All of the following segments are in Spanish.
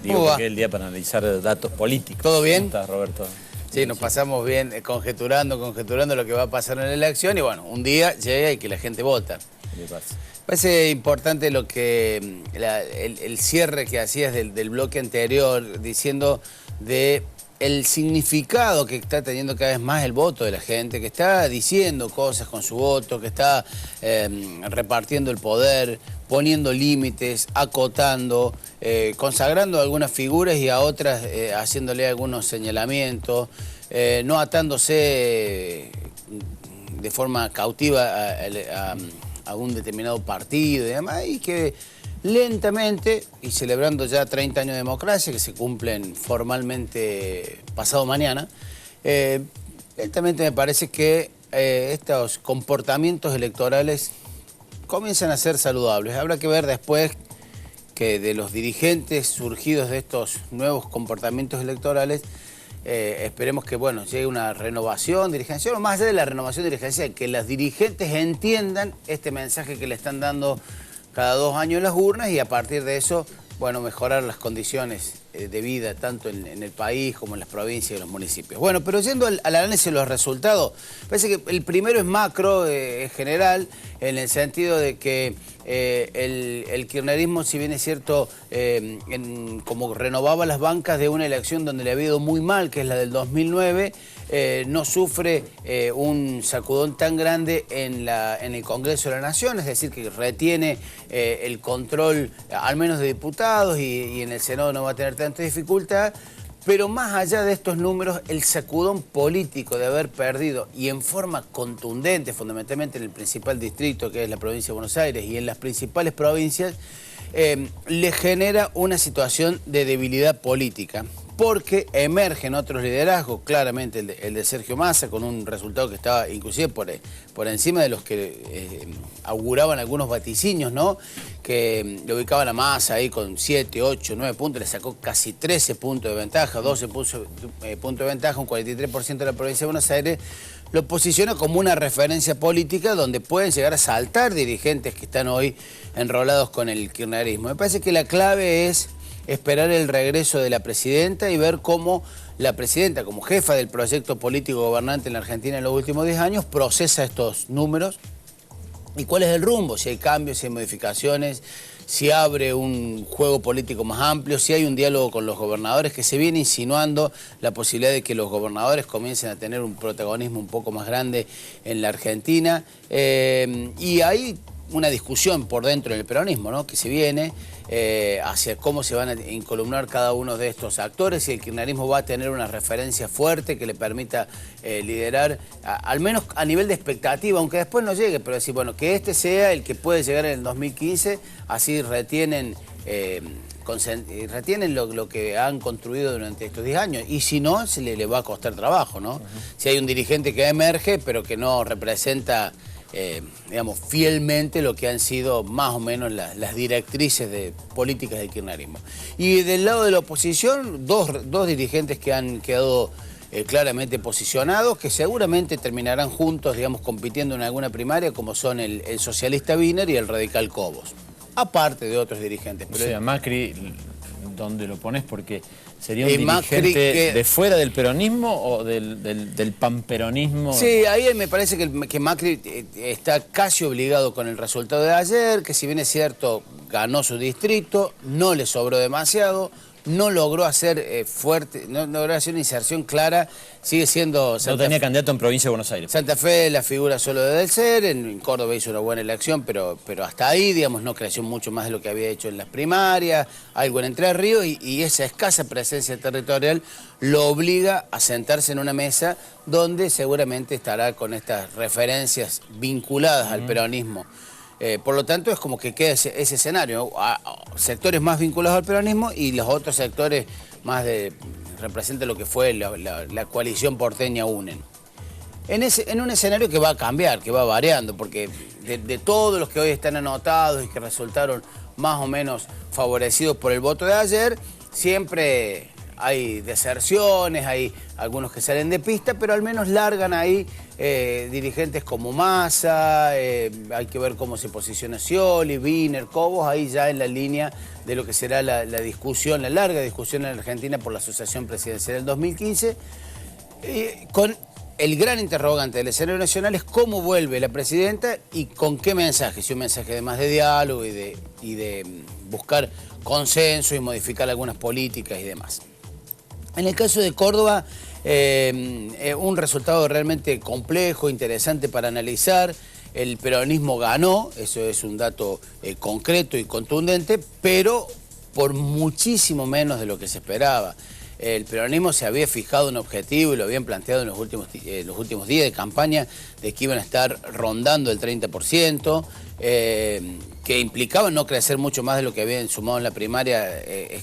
Digo, porque es el día para analizar datos políticos. ¿Todo bien? ¿Cómo estás, Roberto? Sí, nos pasamos bien conjeturando lo que va a pasar en la elección y bueno, un día llega y que la gente vota. ¿Qué pasa? Parece importante lo que el cierre que hacías del bloque anterior, diciendo de el significado que está teniendo cada vez más el voto de la gente, que está diciendo cosas con su voto, que está repartiendo el poder, poniendo límites, acotando, consagrando a algunas figuras y a otras haciéndole algunos señalamientos, no atándose de forma cautiva a un determinado partido y demás, y que lentamente, y celebrando ya 30 años de democracia, que se cumplen formalmente pasado mañana, lentamente me parece que estos comportamientos electorales comienzan a ser saludables. Habrá que ver después que de los dirigentes surgidos de estos nuevos comportamientos electorales, esperemos que bueno, llegue una renovación dirigencial, o más allá de la renovación dirigencial, que las dirigentes entiendan este mensaje que le están dando cada 2 años las urnas y a partir de eso, bueno, mejorar las condiciones de vida tanto en el país como en las provincias y en los municipios. Bueno, pero yendo al análisis de los resultados, parece que el primero es macro, es general, en el sentido de que el kirchnerismo, si bien es cierto, como renovaba las bancas de una elección donde le había ido muy mal, que es la del 2009, no sufre un sacudón tan grande en el Congreso de la Nación, es decir, que retiene el control al menos de diputados y en el Senado no va a tener tanta dificultad, pero más allá de estos números, el sacudón político de haber perdido y en forma contundente, fundamentalmente en el principal distrito que es la provincia de Buenos Aires y en las principales provincias, le genera una situación de debilidad política. Porque emergen otros liderazgos, claramente el de Sergio Massa, con un resultado que estaba inclusive por encima de los que auguraban algunos vaticinios, ¿no? Que le ubicaban a Massa ahí con 7, 8, 9 puntos, le sacó casi 13 puntos de ventaja, 12 puntos de ventaja, un 43% de la provincia de Buenos Aires, lo posiciona como una referencia política donde pueden llegar a saltar dirigentes que están hoy enrolados con el kirchnerismo. Me parece que la clave es esperar el regreso de la presidenta y ver cómo la presidenta, como jefa del proyecto político gobernante en la Argentina en los últimos 10 años, procesa estos números y cuál es el rumbo, si hay cambios, si hay modificaciones, si abre un juego político más amplio, si hay un diálogo con los gobernadores, que se viene insinuando la posibilidad de que los gobernadores comiencen a tener un protagonismo un poco más grande en la Argentina. Y hay una discusión por dentro del peronismo, ¿no?, que se viene hacia cómo se van a incolumnar cada uno de estos actores y el kirchnerismo va a tener una referencia fuerte que le permita liderar, al menos a nivel de expectativa, aunque después no llegue, pero decir, bueno, que este sea el que puede llegar en el 2015, así retienen lo que han construido durante estos 10 años. Y si no, se le va a costar trabajo, ¿no? Si hay un dirigente que emerge, pero que no representa digamos, fielmente lo que han sido más o menos las directrices de políticas del kirchnerismo. Y del lado de la oposición, dos dirigentes que han quedado claramente posicionados, que seguramente terminarán juntos, digamos, compitiendo en alguna primaria, como son el socialista Wiener y el radical Cobos, aparte de otros dirigentes. Pero o sea, Macri, ¿dónde lo pones? Porque sería un dirigente de fuera del peronismo o del panperonismo. Sí, ahí me parece que Macri está casi obligado con el resultado de ayer, que si bien es cierto, ganó su distrito, no le sobró demasiado, no logró hacer fuerte, no logró hacer una inserción clara, sigue siendo... No tenía candidato en provincia de Buenos Aires. Santa Fe la figura solo de Del Ser, en Córdoba hizo una buena elección, pero hasta ahí, digamos, no creció mucho más de lo que había hecho en las primarias, algo en Entre Ríos, y esa escasa presencia territorial lo obliga a sentarse en una mesa donde seguramente estará con estas referencias vinculadas al peronismo. Por lo tanto, es como que queda ese escenario, sectores más vinculados al peronismo y los otros sectores más representan lo que fue la coalición porteña UNEN. En un escenario que va a cambiar, que va variando, porque de todos los que hoy están anotados y que resultaron más o menos favorecidos por el voto de ayer, siempre hay deserciones, hay algunos que salen de pista, pero al menos largan ahí dirigentes como Massa, hay que ver cómo se posiciona Scioli, Wiener, Cobos, ahí ya en la línea de lo que será la discusión, la larga discusión en Argentina por la asociación presidencial del 2015, con el gran interrogante del escenario nacional es cómo vuelve la presidenta y con qué mensaje, si un mensaje de más de diálogo y de buscar consenso y modificar algunas políticas y demás. En el caso de Córdoba, un resultado realmente complejo, interesante para analizar. El peronismo ganó, eso es un dato concreto y contundente, pero por muchísimo menos de lo que se esperaba. El peronismo se había fijado un objetivo y lo habían planteado en los últimos días de campaña de que iban a estar rondando el 30%, que implicaba no crecer mucho más de lo que habían sumado en la primaria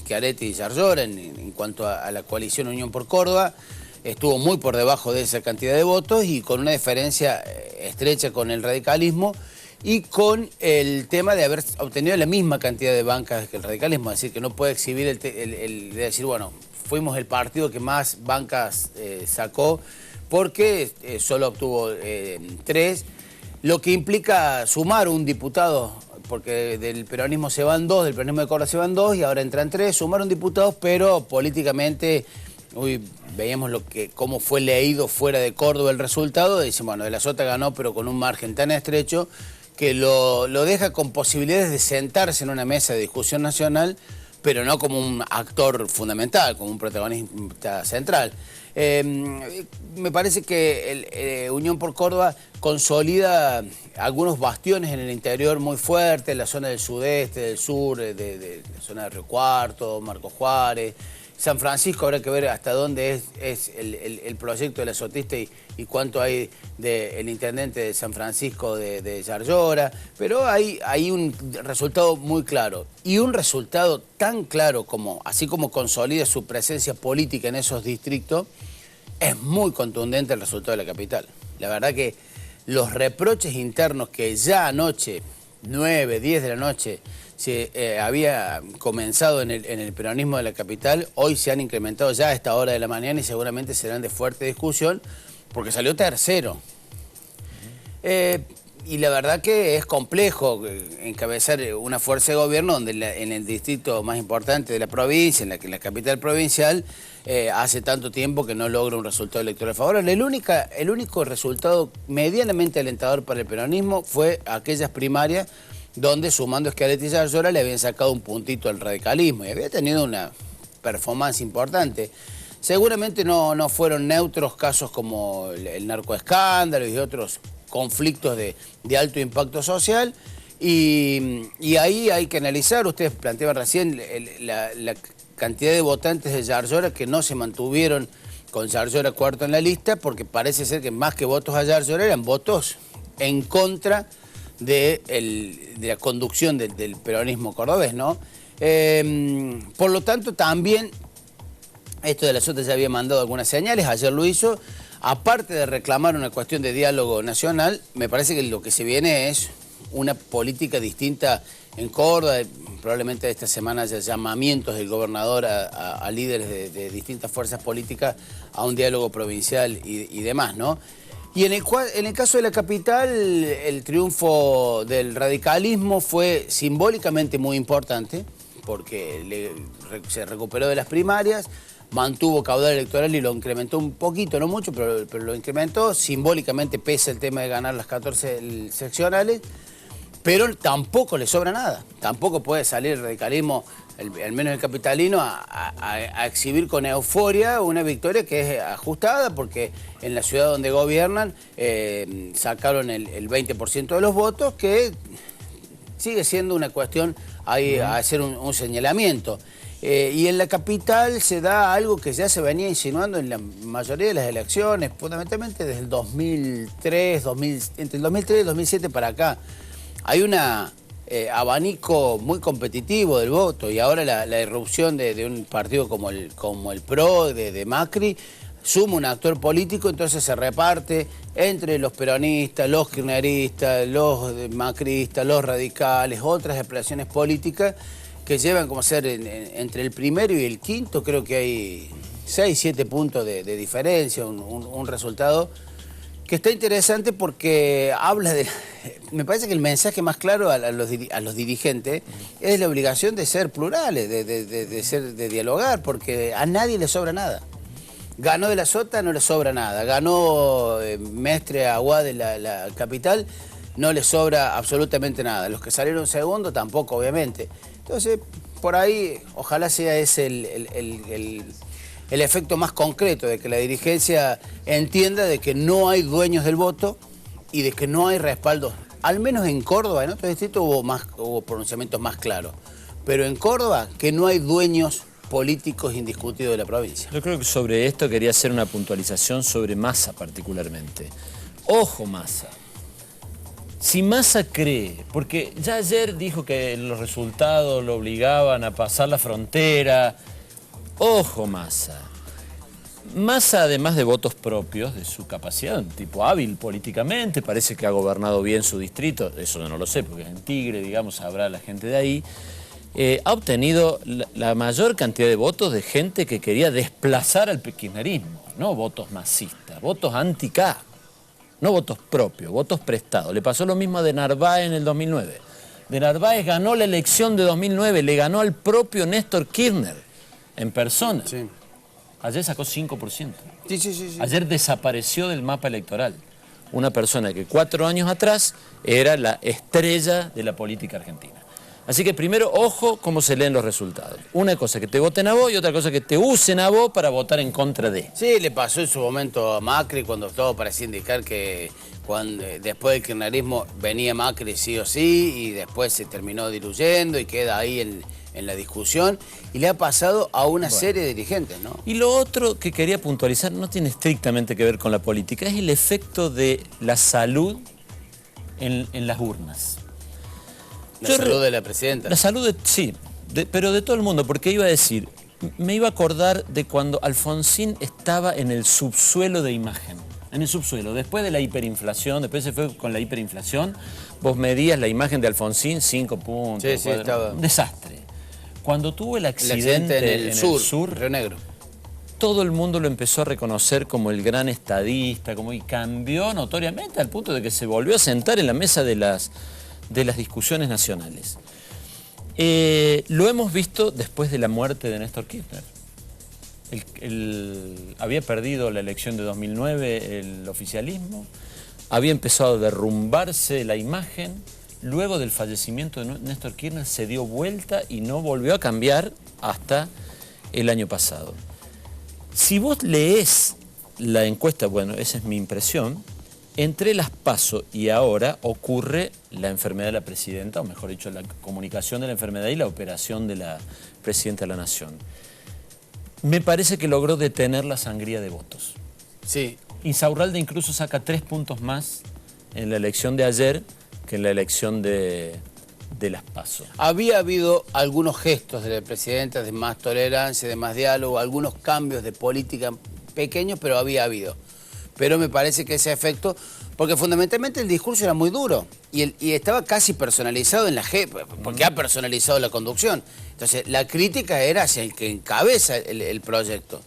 Schiaretti y Yarlora en cuanto a la coalición Unión por Córdoba. Estuvo muy por debajo de esa cantidad de votos y con una diferencia estrecha con el radicalismo y con el tema de haber obtenido la misma cantidad de bancas que el radicalismo, es decir, que no puede exhibir el de decir, bueno, fuimos el partido que más bancas sacó porque solo obtuvo 3, lo que implica sumar un diputado, porque del peronismo se van 2, del peronismo de Córdoba se van 2 y ahora entran 3, sumaron diputados, pero políticamente, veíamos cómo fue leído fuera de Córdoba el resultado, dicen, bueno, de la Sota ganó, pero con un margen tan estrecho que lo deja con posibilidades de sentarse en una mesa de discusión nacional, pero no como un actor fundamental, como un protagonista central. Me parece que Unión por Córdoba consolida algunos bastiones en el interior muy fuertes, en la zona del sudeste, del sur, de la zona de Río Cuarto, Marcos Juárez. San Francisco habrá que ver hasta dónde es el proyecto de la Sotista y cuánto hay del intendente de San Francisco de Yarlora, pero hay un resultado muy claro. Y un resultado tan claro como, así como consolida su presencia política en esos distritos, es muy contundente el resultado de la capital. La verdad que los reproches internos que ya anoche, 9, 10 de la noche, se había comenzado en el peronismo de la capital, hoy se han incrementado ya a esta hora de la mañana y seguramente serán de fuerte discusión porque salió tercero. Y la verdad que es complejo encabezar una fuerza de gobierno donde en el distrito más importante de la provincia, en la capital provincial, hace tanto tiempo que no logra un resultado electoral favorable. El único resultado medianamente alentador para el peronismo fue aquellas primarias donde sumando Schiaretti y Yarlora le habían sacado un puntito al radicalismo y había tenido una performance importante. Seguramente no fueron neutros casos como el narcoescándalo y otros conflictos de alto impacto social y ahí hay que analizar, ustedes planteaban recién la cantidad de votantes de Yarlora que no se mantuvieron con Yarlora cuarto en la lista porque parece ser que más que votos a Yarlora eran votos en contra de la conducción del peronismo cordobés, ¿no? Por lo tanto, también esto de la Sota ya había mandado algunas señales, ayer lo hizo, aparte de reclamar una cuestión de diálogo nacional, me parece que lo que se viene es una política distinta en Córdoba, probablemente esta semana haya llamamientos del gobernador a líderes de distintas fuerzas políticas a un diálogo provincial y demás, ¿no? Y en el caso de la capital, el triunfo del radicalismo fue simbólicamente muy importante, porque se recuperó de las primarias, mantuvo caudal electoral y lo incrementó un poquito, no mucho, pero lo incrementó, simbólicamente pesa el tema de ganar las 14 seccionales, pero tampoco le sobra nada, tampoco puede salir el radicalismo, al menos el capitalino, a exhibir con euforia una victoria que es ajustada porque en la ciudad donde gobiernan sacaron el 20% de los votos, que sigue siendo una cuestión ahí a hacer un señalamiento. Y en la capital se da algo que ya se venía insinuando en la mayoría de las elecciones, fundamentalmente desde el 2003, entre el 2003 y el 2007 para acá. Hay una abanico muy competitivo del voto y ahora la irrupción de un partido como el PRO de Macri suma un actor político, entonces se reparte entre los peronistas, los kirchneristas, los macristas, los radicales, otras expresiones políticas que llevan como ser entre el primero y el quinto, creo que hay 6, 7 puntos de diferencia, un resultado que está interesante porque habla de... Me parece que el mensaje más claro a los dirigentes es la obligación de ser plurales, de dialogar, porque a nadie le sobra nada. Ganó de la Sota, no le sobra nada. Ganó Mestre Aguad de la capital, no le sobra absolutamente nada. Los que salieron segundo tampoco, obviamente. Entonces, por ahí, ojalá sea ese el efecto más concreto, de que la dirigencia entienda de que no hay dueños del voto y de que no hay respaldo. Al menos en Córdoba, en otros distritos hubo pronunciamientos más claros. Pero en Córdoba, que no hay dueños políticos indiscutidos de la provincia. Yo creo que sobre esto quería hacer una puntualización sobre Massa particularmente. Ojo Massa. Si Massa cree, porque ya ayer dijo que los resultados lo obligaban a pasar la frontera. Ojo Massa. Massa, además de votos propios, de su capacidad, un tipo hábil políticamente, parece que ha gobernado bien su distrito, eso no lo sé porque es en Tigre, digamos, sabrá la gente de ahí. Ha obtenido la mayor cantidad de votos de gente que quería desplazar al kirchnerismo, no votos masistas, votos anti-K, no votos propios, votos prestados. Le pasó lo mismo a De Narváez en el 2009. De Narváez ganó la elección de 2009, le ganó al propio Néstor Kirchner en persona. Sí. Ayer sacó 5%. Sí. Ayer desapareció del mapa electoral una persona que 4 años atrás era la estrella de la política argentina. Así que primero, ojo cómo se leen los resultados. Una cosa que te voten a vos y otra cosa que te usen a vos para votar en contra de. Sí, le pasó en su momento a Macri cuando todo parecía indicar que después del kirchnerismo venía Macri sí o sí y después se terminó diluyendo y queda ahí en la discusión. Y le ha pasado a una serie de dirigentes, ¿no? Y lo otro que quería puntualizar no tiene estrictamente que ver con la política, es el efecto de la salud en las urnas. La salud de la presidenta. La salud, sí, pero de todo el mundo, porque iba a decir, me iba a acordar de cuando Alfonsín estaba en el subsuelo de imagen, en el subsuelo, después de la hiperinflación, después se fue con la hiperinflación, vos medías la imagen de Alfonsín, 5 puntos, sí, estaba... un desastre. Cuando tuvo el accidente en el sur, Río Negro, todo el mundo lo empezó a reconocer como el gran estadista, y cambió notoriamente al punto de que se volvió a sentar en la mesa de las discusiones nacionales. Lo hemos visto después de la muerte de Néstor Kirchner. Había perdido la elección de 2009 el oficialismo, había empezado a derrumbarse la imagen, luego del fallecimiento de Néstor Kirchner se dio vuelta y no volvió a cambiar hasta el año pasado. Si vos leés la encuesta, bueno, esa es mi impresión, entre las PASO y ahora ocurre la enfermedad de la presidenta, o mejor dicho, la comunicación de la enfermedad y la operación de la presidenta de la Nación. Me parece que logró detener la sangría de votos. Sí. Insaurralde incluso saca 3 puntos más en la elección de ayer que en la elección de las PASO. Había habido algunos gestos de la presidenta de más tolerancia, de más diálogo, algunos cambios de política pequeños, pero había habido. Pero me parece que ese efecto, porque fundamentalmente el discurso era muy duro y estaba casi personalizado en la porque ha personalizado la conducción. Entonces la crítica era hacia el que encabeza el proyecto.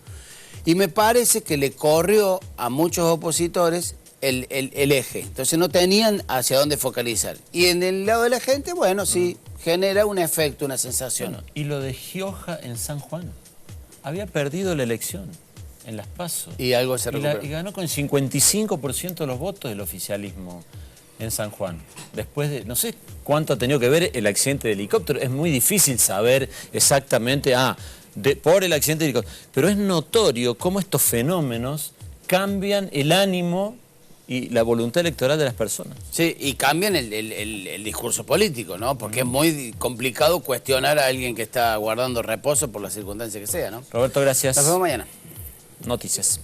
Y me parece que le corrió a muchos opositores el eje. Entonces no tenían hacia dónde focalizar. Y en el lado de la gente, bueno, sí, genera un efecto, una sensación. Bueno, y lo de Gioja en San Juan. Había perdido la elección en las PASO. Y algo se recuperó. Y ganó con el 55% de los votos del oficialismo en San Juan. Después de, no sé cuánto ha tenido que ver el accidente de helicóptero. Es muy difícil saber exactamente, por el accidente de helicóptero. Pero es notorio cómo estos fenómenos cambian el ánimo y la voluntad electoral de las personas. Sí, y cambian el discurso político, ¿no? Porque es muy complicado cuestionar a alguien que está guardando reposo por las circunstancias que sea, ¿no? Roberto, gracias. Nos vemos mañana. Noticias.